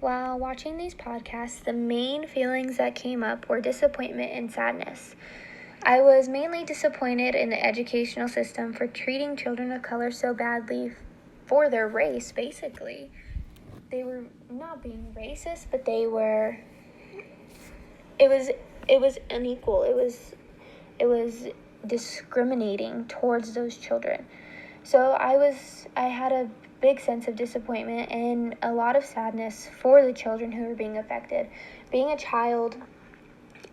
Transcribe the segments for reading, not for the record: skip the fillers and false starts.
While watching these podcasts, the main feelings that came up were disappointment and sadness. I was mainly disappointed in the educational system for treating children of color so badly for their race, basically. They were not being racist, but it was unequal. It was discriminating towards those children. So I had a big sense of disappointment and a lot of sadness for the children who were being affected. Being a child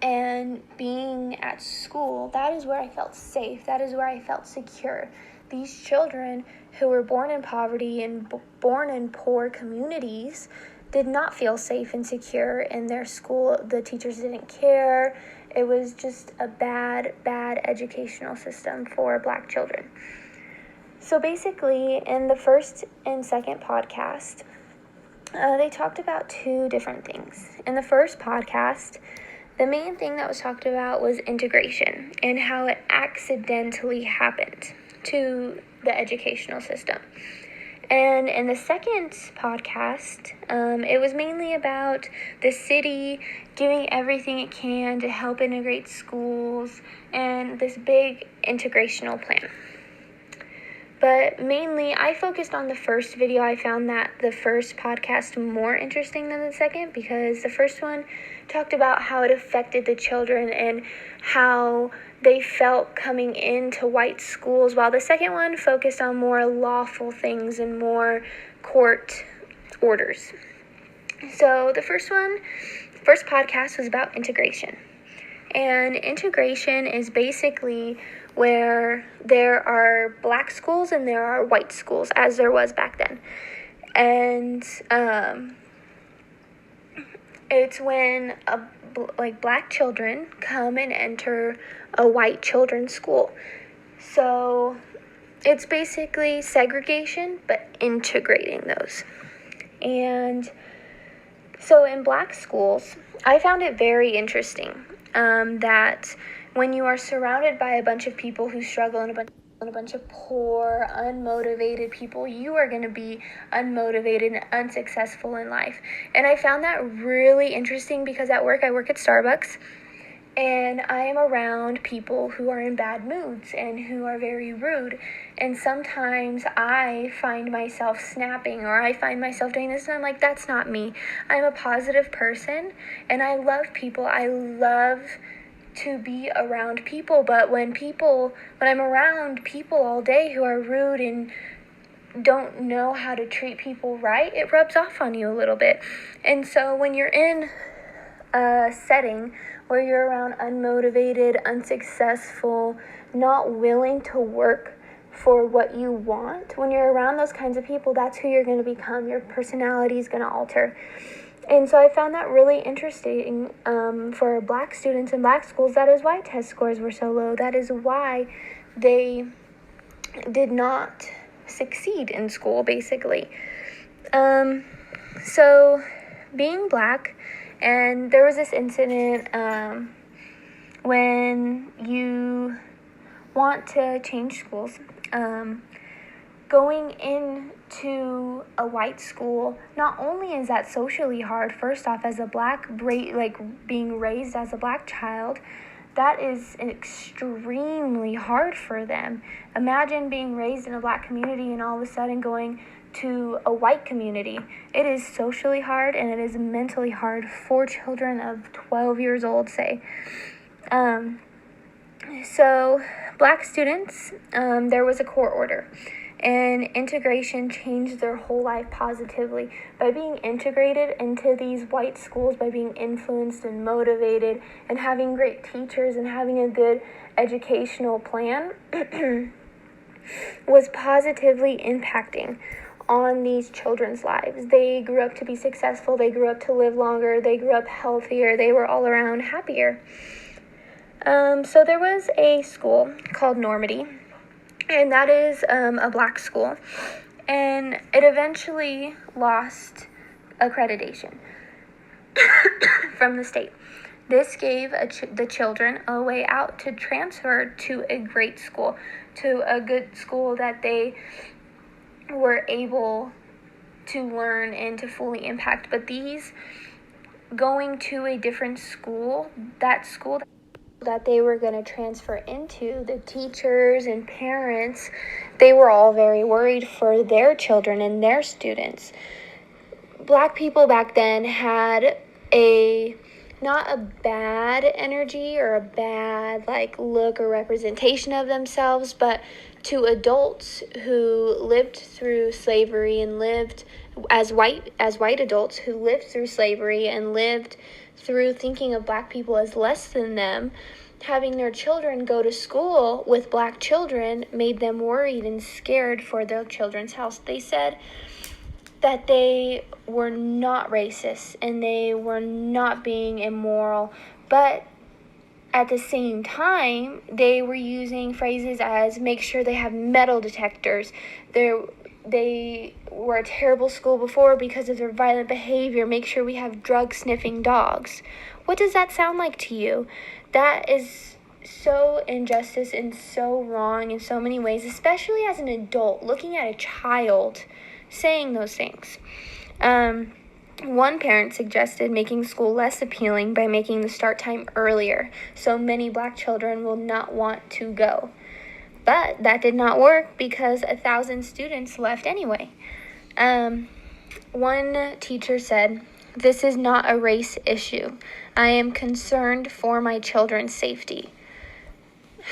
and being at school, that is where I felt safe. That is where I felt secure. These children who were born in poverty and born in poor communities did not feel safe and secure in their school. The teachers didn't care. It was just a bad educational system for Black children. So basically, in the first and second podcast, they talked about two different things. In the first podcast, the main thing that was talked about was integration and how it accidentally happened to the educational system. And in the second podcast, it was mainly about the city doing everything it can to help integrate schools and this big integrational plan. But mainly, I focused on the first video. I found that the first podcast more interesting than the second because the first one talked about how it affected the children and how they felt coming into white schools, while the second one focused on more lawful things and more court orders. So the first podcast was about integration. And integration is basically where there are Black schools and there are white schools, as there was back then. And it's when Black children come and enter a white children's school. So it's basically segregation, but integrating those. And so in Black schools, I found it very interesting that when you are surrounded by a bunch of people who struggle and a bunch of poor, unmotivated people, you are going to be unmotivated and unsuccessful in life. And I found that really interesting because at work, I work at Starbucks, and I am around people who are in bad moods and who are very rude. And sometimes I find myself snapping or I find myself doing this and I'm like, that's not me. I'm a positive person and I love people. I love to be around people, but when I'm around people all day who are rude and don't know how to treat people right, it rubs off on you a little bit. And so when you're in a setting where you're around unmotivated, unsuccessful, not willing to work for what you want, when you're around those kinds of people, that's who you're going to become. Your personality is going to alter. And so I found that really interesting for Black students in Black schools. That is why test scores were so low. That is why they did not succeed in school, basically. So being Black, and there was this incident when you want to change schools. Going into a white school, not only is that socially hard, first off, as a being raised as a Black child, that is extremely hard for them. Imagine being raised in a Black community and all of a sudden going to a white community. It is socially hard and it is mentally hard for children of 12 years old, say. So Black students, there was a court order. And integration changed their whole life positively. By being integrated into these white schools, by being influenced and motivated, and having great teachers and having a good educational plan, was positively impacting on these children's lives. They grew up to be successful, they grew up to live longer, they grew up healthier, they were all around happier. So there was a school called Normandy, and that is a Black school, and it eventually lost accreditation from the state. This gave the children a way out to transfer to a great school, to a good school that they were able to learn and to fully impact. But these going to a different school, that school that they were going to transfer into, the teachers and parents, they were all very worried for their children and their students. Black people back then had not a bad energy or a bad look or representation of themselves, but to adults who lived through slavery and lived as white adults who lived through slavery and lived through thinking of black people as less than them, having their children go to school with black children made them worried and scared for their children's health. They said that they were not racist and they were not being immoral, but at the same time, they were using phrases as make sure they have metal detectors. They were a terrible school before because of their violent behavior. Make sure we have drug-sniffing dogs. What does that sound like to you? That is so injustice and so wrong in so many ways, especially as an adult looking at a child saying those things. One parent suggested making school less appealing by making the start time earlier, so many black children will not want to go. But that did not work because 1,000 students left anyway. One teacher said, "This is not a race issue. I am concerned for my children's safety."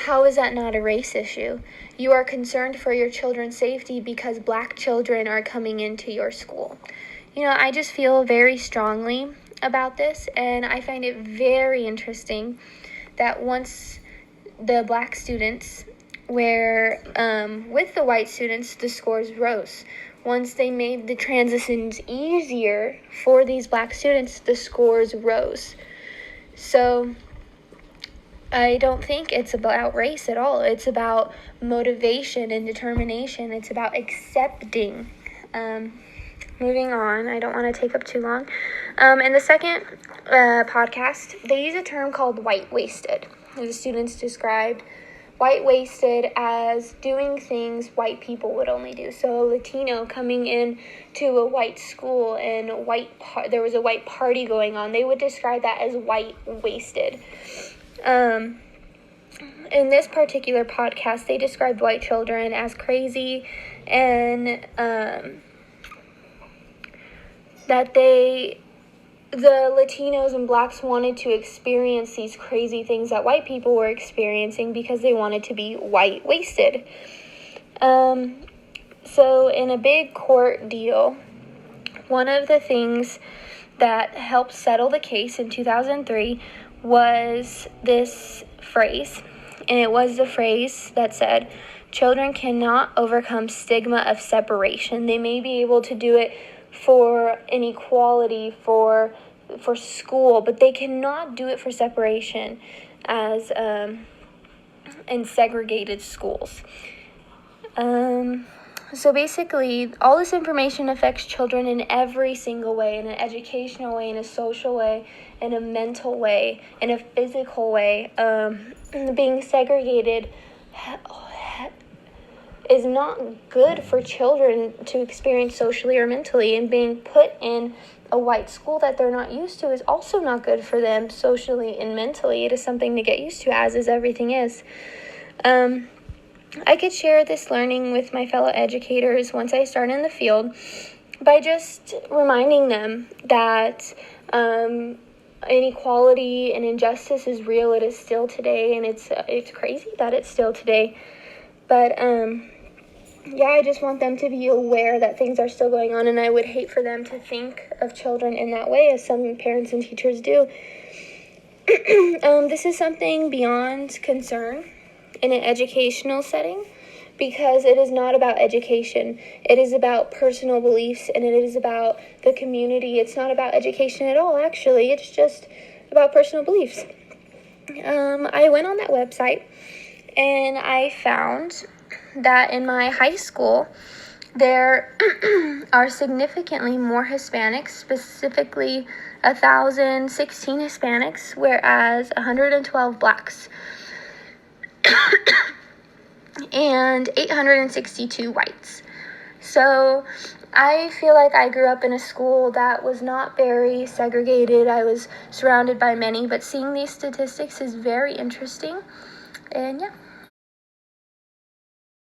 How is that not a race issue? You are concerned for your children's safety because black children are coming into your school. I just feel very strongly about this, and I find it very interesting that once the black students were with the white students, the scores rose. Once they made the transitions easier for these black students, the scores rose. So I don't think it's about race at all. It's about motivation and determination. It's about accepting. Moving on, I don't want to take up too long. In the second podcast, they use a term called white-wasted. The students described white-wasted as doing things white people would only do. So Latino coming in to a white school and there was a white party going on, they would describe that as white-wasted. In this particular podcast, they described white children as crazy and that the Latinos and blacks wanted to experience these crazy things that white people were experiencing because they wanted to be white-wasted. So in a big court deal, one of the things that helped settle the case in 2003 was this phrase, and it was the phrase that said, "Children cannot overcome stigma of separation. They may be able to do it for inequality, for school, but they cannot do it for separation as in segregated schools." So basically, all this information affects children in every single way, in an educational way, in a social way, in a mental way, in a physical way. Being segregated is not good for children to experience socially or mentally, and being put in a white school that they're not used to is also not good for them socially and mentally. It is something to get used to, as everything is. I could share this learning with my fellow educators once I start in the field by just reminding them that inequality and injustice is real. It is still today, and it's crazy that it's still today. But I just want them to be aware that things are still going on, and I would hate for them to think of children in that way, as some parents and teachers do. This is something beyond concern in an educational setting, because it is not about education. It is about personal beliefs, and it is about the community. It's not about education at all, actually. It's just about personal beliefs. I went on that website, and I found that in my high school, there are significantly more Hispanics, specifically 1,016 Hispanics, whereas 112 blacks. And 862 whites. So I feel like I grew up in a school that was not very segregated. I was surrounded by many, but seeing these statistics is very interesting. And yeah.